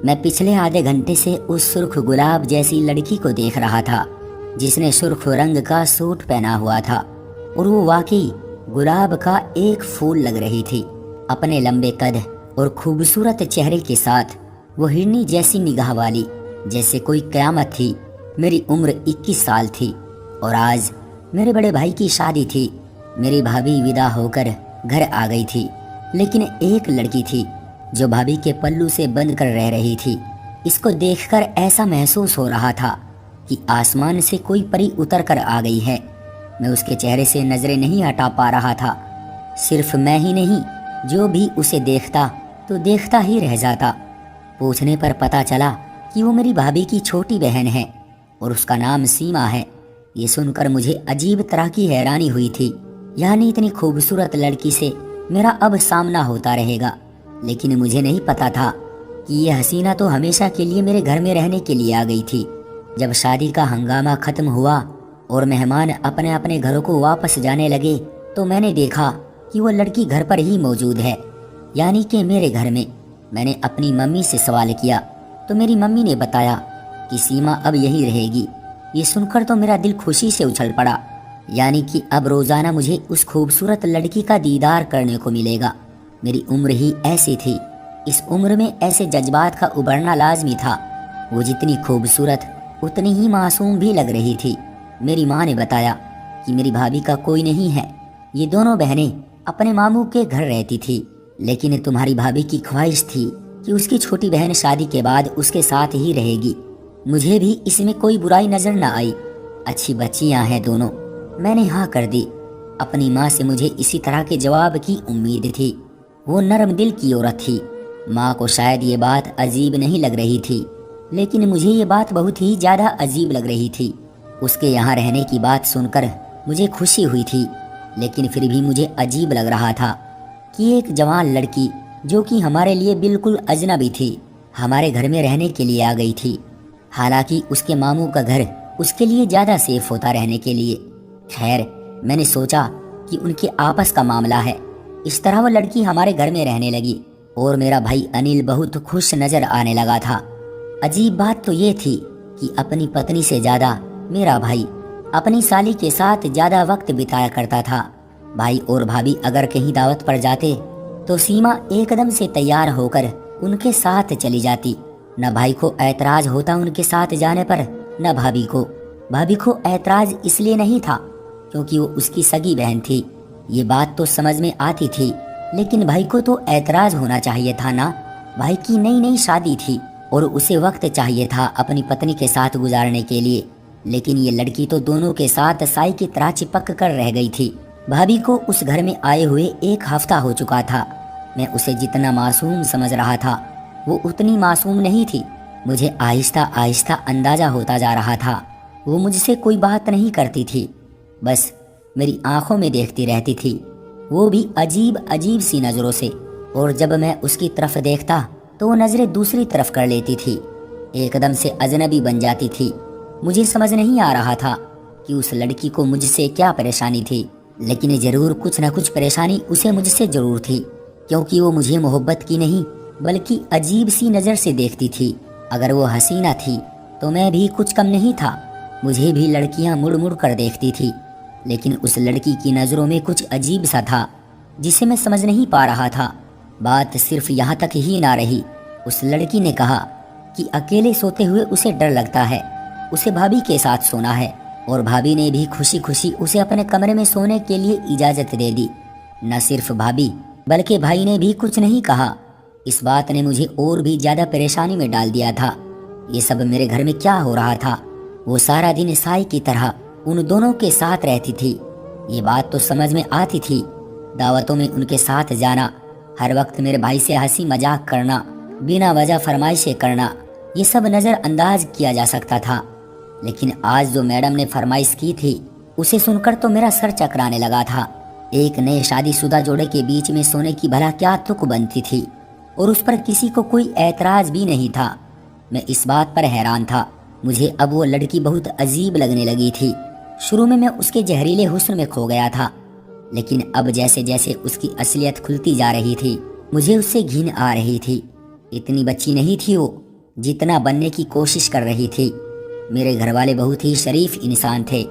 मैं पिछले आधे घंटे से उस सुर्ख गुलाब जैसी लड़की को देख रहा था जिसने सुर्ख रंग का सूट पहना हुआ था और वो वाकई गुलाब का एक फूल लग रही थी। अपने लंबे कद और खूबसूरत चेहरे के साथ वो हिरनी जैसी निगाह वाली, जैसे कोई कयामत थी। मेरी उम्र 21 साल थी और आज मेरे बड़े भाई की शादी थी। मेरी भाभी विदा होकर घर आ गई थी, लेकिन एक लड़की थी जो भाभी के पल्लू से बंद कर रह रही थी। इसको देखकर ऐसा महसूस हो रहा था कि आसमान से कोई परी उतर कर आ गई है। मैं उसके चेहरे से नजरें नहीं हटा पा रहा था। सिर्फ मैं ही नहीं, जो भी उसे देखता तो देखता ही रह जाता। पूछने पर पता चला कि वो मेरी भाभी की छोटी बहन है और उसका नाम सीमा है। ये सुनकर मुझे अजीब तरह की हैरानी हुई थी, यानी इतनी खूबसूरत लड़की से मेरा अब सामना होता रहेगा। लेकिन मुझे नहीं पता था कि ये हसीना तो हमेशा के लिए मेरे घर में रहने के लिए आ गई थी। जब शादी का हंगामा खत्म हुआ और मेहमान अपने अपने घरों को वापस जाने लगे तो मैंने देखा कि वो लड़की घर पर ही मौजूद है, यानी कि मेरे घर में। मैंने अपनी मम्मी से सवाल किया तो मेरी मम्मी ने बताया कि सीमा अब यही रहेगी। ये सुनकर तो मेरा दिल खुशी से उछल पड़ा, यानी कि अब रोजाना मुझे उस खूबसूरत लड़की का दीदार करने को मिलेगा। मेरी उम्र ही ऐसी थी, इस उम्र में ऐसे जज्बात का उभरना लाजमी था। वो जितनी खूबसूरत उतनी ही मासूम भी लग रही थी। मेरी माँ ने बताया कि मेरी भाभी का कोई नहीं है, ये दोनों बहनें अपने मामू के घर रहती थी। लेकिन तुम्हारी भाभी की ख्वाहिश थी कि उसकी छोटी बहन शादी के बाद उसके साथ ही रहेगी। मुझे भी इसमें कोई बुराई नजर न आई। अच्छी बच्चियां हैं दोनों। मैंने हाँ कर दी। अपनी माँ से मुझे इसी तरह के जवाब की उम्मीद थी। वो नरम दिल की औरत थी। माँ को शायद ये बात अजीब नहीं लग रही थी, लेकिन मुझे ये बात बहुत ही ज्यादा अजीब लग रही थी। उसके यहाँ रहने की बात सुनकर मुझे खुशी हुई थी, लेकिन फिर भी मुझे अजीब लग रहा था कि एक जवान लड़की जो कि हमारे लिए बिल्कुल अजनबी थी, हमारे घर में रहने के लिए आ गई थी। हालांकि उसके मामू का घर उसके लिए ज्यादा सेफ होता रहने के लिए। खैर, मैंने सोचा कि उनके आपस का मामला है। इस तरह वो लड़की हमारे घर में रहने लगी और मेरा भाई अनिल बहुत खुश नजर आने लगा था। अजीब बात तो ये थी कि अपनी पत्नी से ज्यादा मेरा भाई अपनी साली के साथ ज्यादा वक्त बिताया करता था। भाई और भाभी अगर कहीं दावत पर जाते तो सीमा एकदम से तैयार होकर उनके साथ चली जाती। न भाई को ऐतराज होता उनके साथ जाने पर, न भाभी को। भाभी को ऐतराज इसलिए नहीं था क्योंकि वो उसकी सगी बहन थी। ये बात तो समझ में आती थी, लेकिन भाई को तो ऐतराज होना चाहिए था ना। भाई की नई नई शादी थी और उसे वक्त चाहिए था अपनी पत्नी के साथ गुजारने के लिए। लेकिन ये लड़की तो दोनों के साथ साई की तरह चिपक कर रह गई थी। भाभी को उस घर में आए हुए 1 हफ्ता हो चुका था। मैं उसे जितना मासूम समझ रहा था वो उतनी मासूम नहीं थी। मुझे आहिस्ता आहिस्ता अंदाजा होता जा रहा था। वो मुझसे कोई बात नहीं करती थी, बस मेरी आंखों में देखती रहती थी, वो भी अजीब अजीब सी नजरों से। और जब मैं उसकी तरफ देखता तो वो नजरें दूसरी तरफ कर लेती थी, एकदम से अजनबी बन जाती थी। मुझे समझ नहीं आ रहा था कि उस लड़की को मुझसे क्या परेशानी थी, लेकिन जरूर कुछ न कुछ परेशानी उसे मुझसे जरूर थी, क्योंकि वो मुझे मोहब्बत की नहीं बल्कि अजीब सी नजर से देखती थी। अगर वो हसीना थी तो मैं भी कुछ कम नहीं था। मुझे भी लड़कियां मुड़ मुड़ कर देखती थी, लेकिन उस लड़की की नजरों में कुछ अजीब सा था जिसे मैं समझ नहीं पा रहा था। बात सिर्फ यहाँ तक ही ना रही। उस लड़की ने कहा कि अकेले सोते हुए उसे डर लगता है, उसे भाभी के साथ सोना है, और भाभी ने भी खुशी खुशी उसे अपने कमरे में सोने के लिए इजाजत दे दी। न सिर्फ भाभी बल्कि भाई ने भी कुछ नहीं कहा। इस बात ने मुझे और भी ज्यादा परेशानी में डाल दिया था। ये सब मेरे घर में क्या हो रहा था? वो सारा दिन साई की तरह उन दोनों के साथ रहती थी, ये बात तो समझ में आती थी। दावतों में उनके साथ जाना, हर वक्त मेरे भाई से हंसी मजाक करना, बिना वजह फरमाइशें करना, ये सब नज़रअंदाज किया जा सकता था। लेकिन आज जो मैडम ने फरमाइश की थी उसे सुनकर तो मेरा सर चकराने लगा था। एक नए शादीशुदा जोड़े के बीच में सोने की भला क्या तुक बनती थी, और उस पर किसी को कोई ऐतराज भी नहीं था। मैं इस बात पर हैरान था। मुझे अब वो लड़की बहुत अजीब लगने लगी थी। शुरू में मैं उसके जहरीले हुस्न में खो गया था, लेकिन अब जैसे जैसे उसकी असलियत खुलती जा रही थी मुझे उससे घिन आ रही थी। इतनी बच्ची नहीं थी वो, जितना बनने की कोशिश कर रही थी। मेरे घर वाले बहुत ही शरीफ इंसान थे,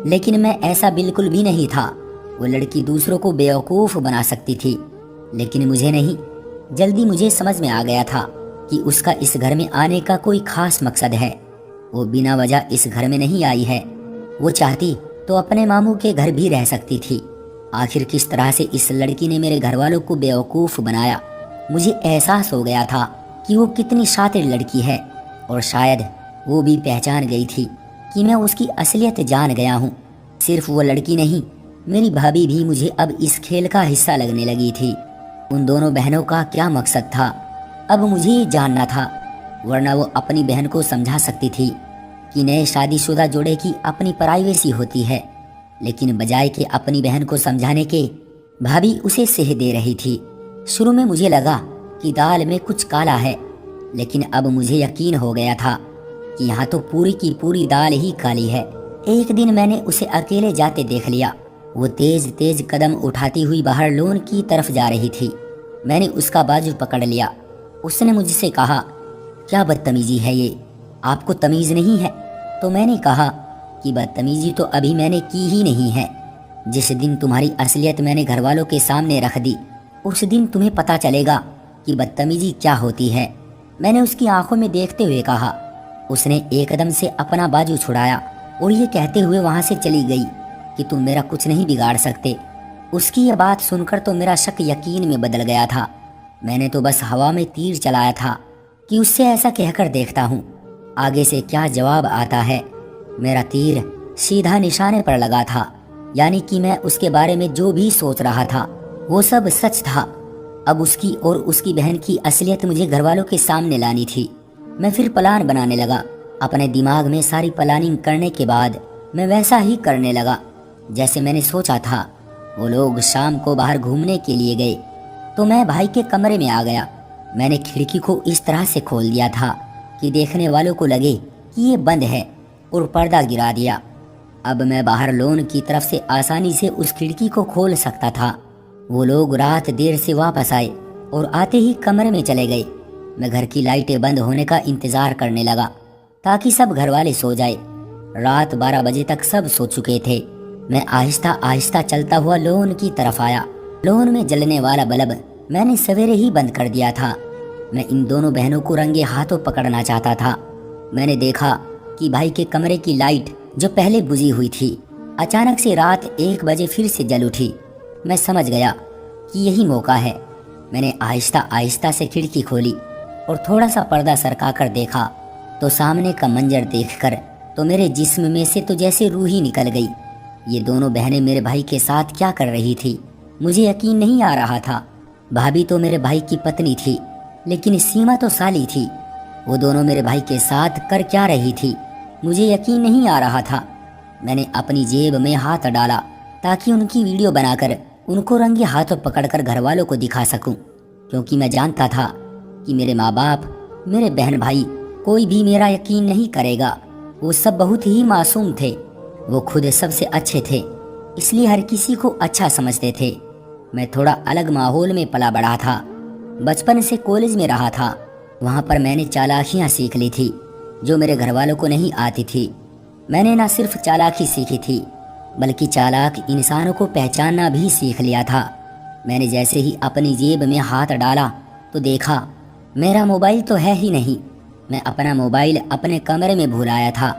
लेकिन मैं ऐसा बिल्कुल भी नहीं था। वो लड़की दूसरों को बेवकूफ़ बना सकती थी, लेकिन मुझे नहीं। जल्दी मुझे समझ में आ गया था कि उसका इस घर में आने का कोई खास मकसद है। वो बिना वजह इस घर में नहीं आई है। वो चाहती तो अपने मामू के घर भी रह सकती थी। आखिर किस तरह से इस लड़की ने मेरे घर वालों को बेवकूफ़ बनाया। मुझे एहसास हो गया था कि वो कितनी शातिर लड़की है, और शायद वो भी पहचान गई थी कि मैं उसकी असलियत जान गया हूँ। सिर्फ वो लड़की नहीं, मेरी भाभी भी मुझे अब इस खेल का हिस्सा लगने लगी थी। उन दोनों बहनों का क्या मकसद था, अब मुझे जानना था। वरना वो अपनी बहन को समझा सकती थी कि नए शादीशुदा जोड़े की अपनी प्राइवेसी होती है, लेकिन बजाय के अपनी बहन को समझाने के, भाभी उसे सेह दे रही थी। शुरू में मुझे लगा कि दाल में कुछ काला है, लेकिन अब मुझे यकीन हो गया था कि यहाँ तो पूरी की पूरी दाल ही काली है। एक दिन मैंने उसे अकेले जाते देख लिया। वो तेज तेज कदम उठाती हुई बाहर लॉन की तरफ जा रही थी। मैंने उसका बाजू पकड़ लिया। उसने मुझसे कहा, क्या बदतमीजी है ये, आपको तमीज़ नहीं है? तो मैंने कहा कि बदतमीजी तो अभी मैंने की ही नहीं है। जिस दिन तुम्हारी असलियत मैंने घर वालों के सामने रख दी, उस दिन तुम्हें पता चलेगा कि बदतमीजी क्या होती है। मैंने उसकी आंखों में देखते हुए कहा। उसने एकदम से अपना बाजू छुड़ाया और ये कहते हुए वहां से चली गई कि तुम मेरा कुछ नहीं बिगाड़ सकते। उसकी यह बात सुनकर तो मेरा शक यकीन में बदल गया था। मैंने तो बस हवा में तीर चलाया था कि उससे ऐसा कहकर देखता हूँ आगे से क्या जवाब आता है। मेरा तीर सीधा निशाने पर लगा था, यानी कि मैं उसके बारे में जो भी सोच रहा था वो सब सच था। अब उसकी और उसकी बहन की असलियत मुझे घर वालों के सामने लानी थी। मैं फिर प्लान बनाने लगा। अपने दिमाग में सारी प्लानिंग करने के बाद मैं वैसा ही करने लगा जैसे मैंने सोचा था। वो लोग शाम को बाहर घूमने के लिए गए तो मैं भाई के कमरे में आ गया। मैंने खिड़की को इस तरह से खोल दिया था कि देखने वालों को लगे कि ये बंद है, और पर्दा गिरा दिया। अब मैं बाहर लॉन की तरफ से आसानी से उस खिड़की को खोल सकता था। वो लोग रात देर से वापस आए और आते ही कमरे में चले गए। मैं घर की लाइटें बंद होने का इंतजार करने लगा ताकि सब घर वाले सो जाए। रात 12 बजे तक सब सो चुके थे। मैं आहिस्ता आहिस्ता चलता हुआ लॉन की तरफ आया। लॉन में जलने वाला बल्ब मैंने सवेरे ही बंद कर दिया था। मैं इन दोनों बहनों को रंगे हाथों पकड़ना चाहता था। मैंने देखा कि भाई के कमरे की लाइट जो पहले बुझी हुई थी अचानक से रात 1 बजे फिर से जल उठी। मैं समझ गया कि यही मौका है। मैंने आहिस्ता आहिस्ता से खिड़की खोली और थोड़ा सा पर्दा सरका कर देखा तो सामने का मंजर देखकर तो मेरे जिस्म में से तो जैसे रूह ही निकल गई। ये दोनों बहनें मेरे भाई के साथ क्या कर रही थी, मुझे यकीन नहीं आ रहा था। भाभी तो मेरे भाई की पत्नी थी, लेकिन सीमा तो साली थी। वो दोनों मेरे भाई के साथ कर क्या रही थी, मुझे यकीन नहीं आ रहा था। मैंने अपनी जेब में हाथ डाला ताकि उनकी वीडियो बनाकर उनको रंगे हाथों पकड़कर घर वालों को दिखा सकूं, क्योंकि मैं जानता था कि मेरे माँ बाप, मेरे बहन भाई, कोई भी मेरा यकीन नहीं करेगा। वो सब बहुत ही मासूम थे। वो खुद सबसे अच्छे थे, इसलिए हर किसी को अच्छा समझते थे। मैं थोड़ा अलग माहौल में पला बढ़ा था। बचपन से कॉलेज में रहा था। वहाँ पर मैंने चालाकियाँ सीख ली थी जो मेरे घर वालों को नहीं आती थी। मैंने ना सिर्फ चालाकी सीखी थी, बल्कि चालाक इंसानों को पहचानना भी सीख लिया था। मैंने जैसे ही अपनी जेब में हाथ डाला तो देखा मेरा मोबाइल तो है ही नहीं। मैं अपना मोबाइल अपने कमरे में भूल आया था।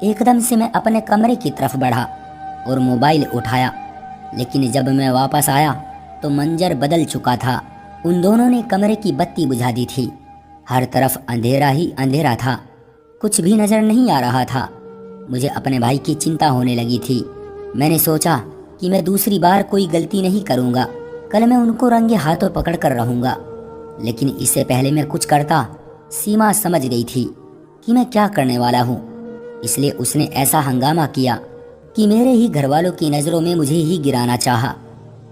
एकदम से मैं अपने कमरे की तरफ बढ़ा और मोबाइल उठाया, लेकिन जब मैं वापस आया तो मंजर बदल चुका था। उन दोनों ने कमरे की बत्ती बुझा दी थी। हर तरफ अंधेरा ही अंधेरा था, कुछ भी नजर नहीं आ रहा था। मुझे अपने भाई की चिंता होने लगी थी। मैंने सोचा कि मैं दूसरी बार कोई गलती नहीं करूँगा। कल मैं उनको रंगे हाथों पकड़ कर रहूँगा। लेकिन इससे पहले मैं कुछ करता, सीमा समझ गई थी कि मैं क्या करने वाला हूँ। इसलिए उसने ऐसा हंगामा किया कि मेरे ही घर वालों की नज़रों में मुझे ही गिराना चाहा।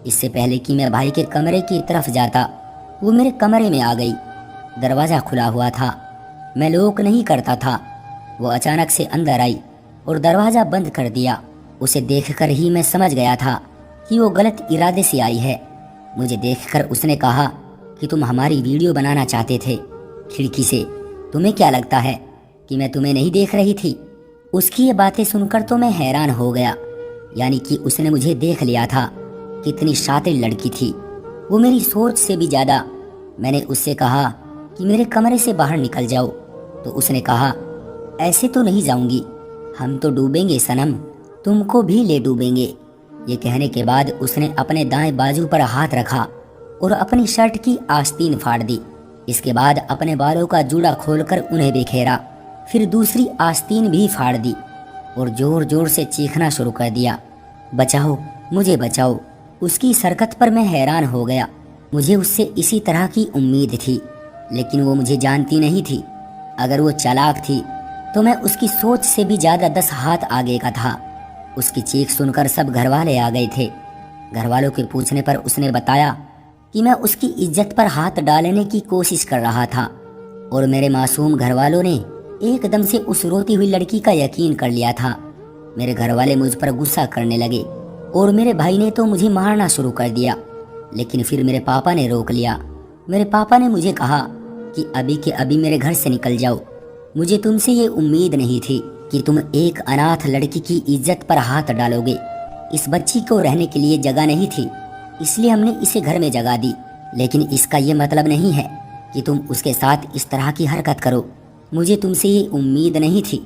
इससे पहले कि मैं भाई के कमरे की तरफ जाता, वो मेरे कमरे में आ गई। दरवाज़ा खुला हुआ था, मैं लॉक नहीं करता था। वो अचानक से अंदर आई और दरवाज़ा बंद कर दिया। उसे देखकर ही मैं समझ गया था कि वो गलत इरादे से आई है। मुझे देखकर उसने कहा कि तुम हमारी वीडियो बनाना चाहते थे। खिड़की से तुम्हें क्या लगता है कि मैं तुम्हें नहीं देख रही थी? उसकी ये बातें सुनकर तो मैं हैरान हो गया। यानी कि उसने मुझे देख लिया था। कितनी शातिर लड़की थी वो, मेरी सोच से भी ज्यादा। मैंने उससे कहा कि मेरे कमरे से बाहर निकल जाओ, तो उसने कहा ऐसे तो नहीं जाऊंगी, हम तो डूबेंगे सनम, तुमको भी ले डूबेंगे। ये कहने के बाद उसने अपने दाएं बाजू पर हाथ रखा और अपनी शर्ट की आस्तीन फाड़ दी। इसके बाद अपने बालों का जूड़ा खोलकर उन्हें बिखेरा, फिर दूसरी आस्तीन भी फाड़ दी और जोर जोर से चीखना शुरू कर दिया, बचाओ मुझे बचाओ। उसकी इस हरकत पर मैं हैरान हो गया। मुझे उससे इसी तरह की उम्मीद थी, लेकिन वो मुझे जानती नहीं थी। अगर वो चालाक थी तो मैं उसकी सोच से भी ज्यादा 10 हाथ आगे का था। उसकी चीख सुनकर सब घरवाले आ गए थे। घरवालों के पूछने पर उसने बताया कि मैं उसकी इज्जत पर हाथ डालने की कोशिश कर रहा था और मेरे मासूम घरवालों ने एकदम से उस रोती हुई लड़की का यकीन कर लिया था। मेरे घरवाले मुझ पर गुस्सा करने लगे और मेरे भाई ने तो मुझे मारना शुरू कर दिया, लेकिन फिर मेरे पापा ने रोक लिया। मेरे पापा ने मुझे कहा कि अभी के अभी मेरे घर से निकल जाओ। मुझे तुमसे ये उम्मीद नहीं थी कि तुम एक अनाथ लड़की की इज्जत पर हाथ डालोगे। इस बच्ची को रहने के लिए जगह नहीं थी, इसलिए हमने इसे घर में जगह दी, लेकिन इसका ये मतलब नहीं है कि तुम उसके साथ इस तरह की हरकत करो। मुझे तुमसे ये उम्मीद नहीं थी।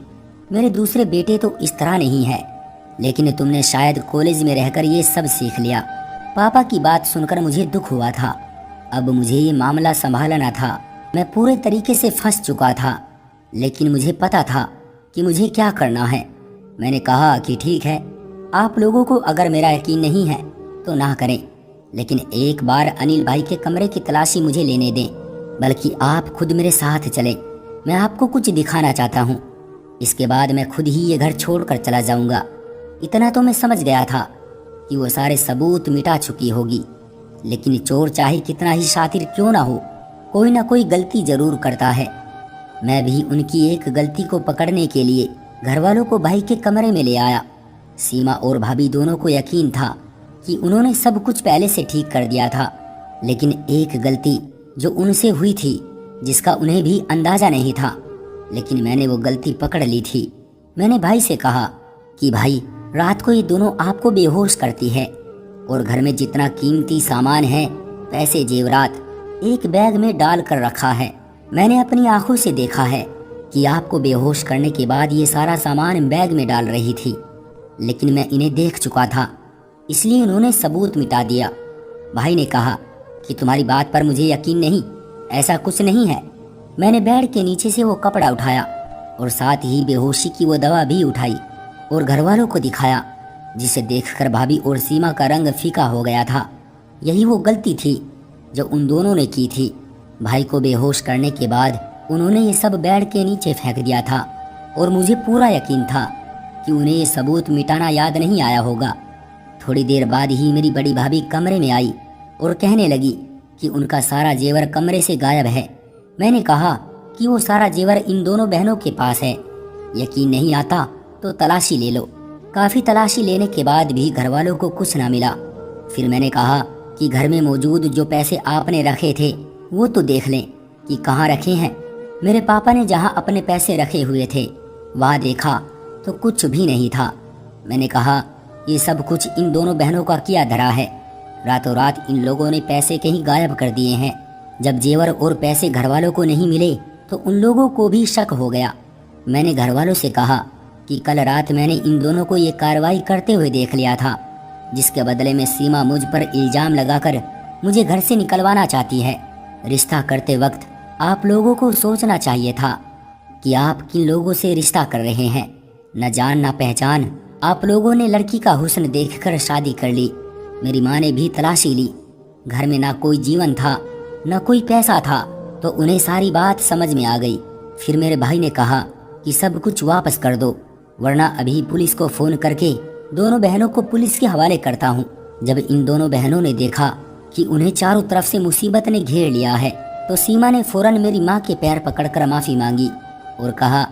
मेरे दूसरे बेटे तो इस तरह नहीं है, लेकिन तुमने शायद कॉलेज में रहकर ये सब सीख लिया। पापा की बात सुनकर मुझे दुख हुआ था। अब मुझे ये मामला संभालना था। मैं पूरे तरीके से फंस चुका था, लेकिन मुझे पता था कि मुझे क्या करना है। मैंने कहा कि ठीक है, आप लोगों को अगर मेरा यकीन नहीं है तो ना करें, लेकिन एक बार अनिल भाई के कमरे की तलाशी मुझे लेने दें, बल्कि आप खुद मेरे साथ चलें। मैं आपको कुछ दिखाना चाहता हूँ। इसके बाद मैं खुद ही ये घर छोड़कर चला जाऊंगा। इतना तो मैं समझ गया था कि वो सारे सबूत मिटा चुकी होगी, लेकिन चोर चाहे कितना ही शातिर क्यों ना हो, कोई ना कोई गलती जरूर करता है। मैं भी उनकी एक गलती को पकड़ने के लिए घर वालों को भाई के कमरे में ले आया। सीमा और भाभी दोनों को यकीन था कि उन्होंने सब कुछ पहले से ठीक कर दिया था, लेकिन एक गलती जो उनसे हुई थी जिसका उन्हें भी अंदाजा नहीं था, लेकिन मैंने वो गलती पकड़ ली थी। मैंने भाई से कहा कि भाई, रात को ये दोनों आपको बेहोश करती है और घर में जितना कीमती सामान है, पैसे जेवरात, एक बैग में डाल कर रखा है। मैंने अपनी आंखों से देखा है कि आपको बेहोश करने के बाद ये सारा सामान बैग में डाल रही थी, लेकिन मैं इन्हें देख चुका था, इसलिए उन्होंने सबूत मिटा दिया। भाई ने कहा कि तुम्हारी बात पर मुझे यकीन नहीं, ऐसा कुछ नहीं है। मैंने बेड के नीचे से वो कपड़ा उठाया और साथ ही बेहोशी की वो दवा भी उठाई और घर वालों को दिखाया, जिसे देखकर भाभी और सीमा का रंग फीका हो गया था। यही वो गलती थी जो उन दोनों ने की थी। भाई को बेहोश करने के बाद उन्होंने ये सब बेड के नीचे फेंक दिया था और मुझे पूरा यकीन था कि उन्हें ये सबूत मिटाना याद नहीं आया होगा। थोड़ी देर बाद ही मेरी बड़ी भाभी कमरे में आई और कहने लगी कि उनका सारा जेवर कमरे से गायब है। मैंने कहा कि वो सारा जेवर इन दोनों बहनों के पास है। यकीन नहीं आता तो तलाशी ले लो। काफी तलाशी लेने के बाद भी घर वालों को कुछ ना मिला। फिर मैंने कहा कि घर में मौजूद जो पैसे आपने रखे थे वो तो देख लें कि कहाँ रखे हैं। मेरे पापा ने जहाँ अपने पैसे रखे हुए थे वहाँ देखा तो कुछ भी नहीं था। मैंने कहा ये सब कुछ इन दोनों बहनों का किया धरा है। रातों रात इन लोगों ने पैसे कहीं गायब कर दिए हैं। जब जेवर और पैसे घर वालों को नहीं मिले तो उन लोगों को भी शक हो गया। मैंने घर वालों से कहा कि कल रात मैंने इन दोनों को ये कार्रवाई करते हुए देख लिया था, जिसके बदले में सीमा मुझ पर इल्जाम लगाकर मुझे घर से निकलवाना चाहती है। रिश्ता करते वक्त आप लोगों को सोचना चाहिए था कि आप किन लोगों से रिश्ता कर रहे हैं। न जान न पहचान आप लोगों ने लड़की का हुस्न देखकर शादी कर ली। मेरी माँ ने भी तलाशी ली। घर में ना कोई जीवन था न कोई पैसा था, तो उन्हें सारी बात समझ में आ गई। फिर मेरे भाई ने कहा कि सब कुछ वापस कर दो, वरना अभी पुलिस को फोन करके दोनों बहनों को पुलिस के हवाले करता हूँ। जब इन दोनों बहनों ने देखा कि उन्हें चारों तरफ से मुसीबत ने घेर लिया है, तो सीमा ने फौरन मेरी माँ के पैर पकड़कर माफी मांगी और कहा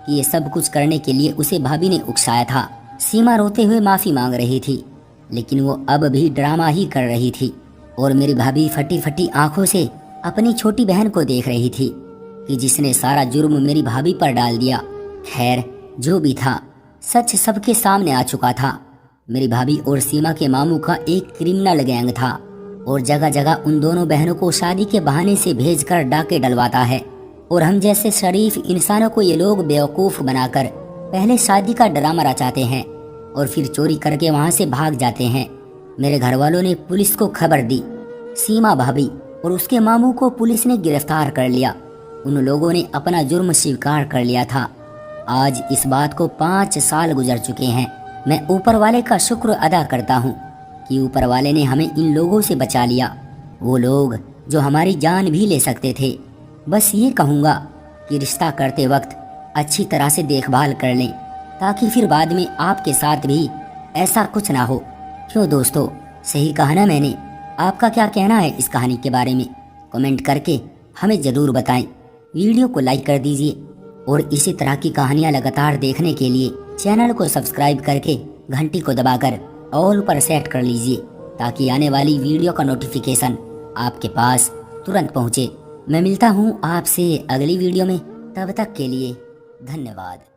कि ये सब कुछ करने के लिए उसे भाभी ने उकसाया था। सीमा रोते हुए माफी मांग रही थी, लेकिन वो अब भी ड्रामा ही कर रही थी और मेरी भाभी फटी फटी आंखों से अपनी छोटी बहन को देख रही थी। कि जिसने सारा जुर्म मेरी भाभी पर डाल दिया। खैर, जो भी था, सच सबके सामने आ चुका था। मेरी भाभी और सीमा के मामू का एक क्रिमिनल गैंग था और जगह जगह उन दोनों बहनों को शादी के बहाने से भेजकर डाके डलवाता है। और हम जैसे शरीफ इंसानों को ये लोग बेवकूफ़ बनाकर पहले शादी का ड्रामा रचाते हैं और फिर चोरी करके वहाँ से भाग जाते हैं। मेरे घर वालों ने पुलिस को खबर दी। सीमा भाभी और उसके मामू को पुलिस ने गिरफ्तार कर लिया। उन लोगों ने अपना जुर्म स्वीकार कर लिया था। आज इस बात को 5 साल गुजर चुके हैं। मैं ऊपर वाले का शुक्र अदा करता हूँ कि ऊपर वाले ने हमें इन लोगों से बचा लिया, वो लोग जो हमारी जान भी ले सकते थे। बस ये कहूँगा कि रिश्ता करते वक्त अच्छी तरह से देखभाल कर लें, ताकि फिर बाद में आपके साथ भी ऐसा कुछ ना हो। क्यों दोस्तों, सही कहा ना मैंने? आपका क्या कहना है इस कहानी के बारे में? कमेंट करके हमें ज़रूर बताएं। वीडियो को लाइक कर दीजिए और इसी तरह की कहानियाँ लगातार देखने के लिए चैनल को सब्सक्राइब करके घंटी को दबाकर ऑल पर सेट कर लीजिए, ताकि आने वाली वीडियो का नोटिफिकेशन आपके पास तुरंत पहुँचे। मैं मिलता हूँ आपसे अगली वीडियो में, तब तक के लिए धन्यवाद।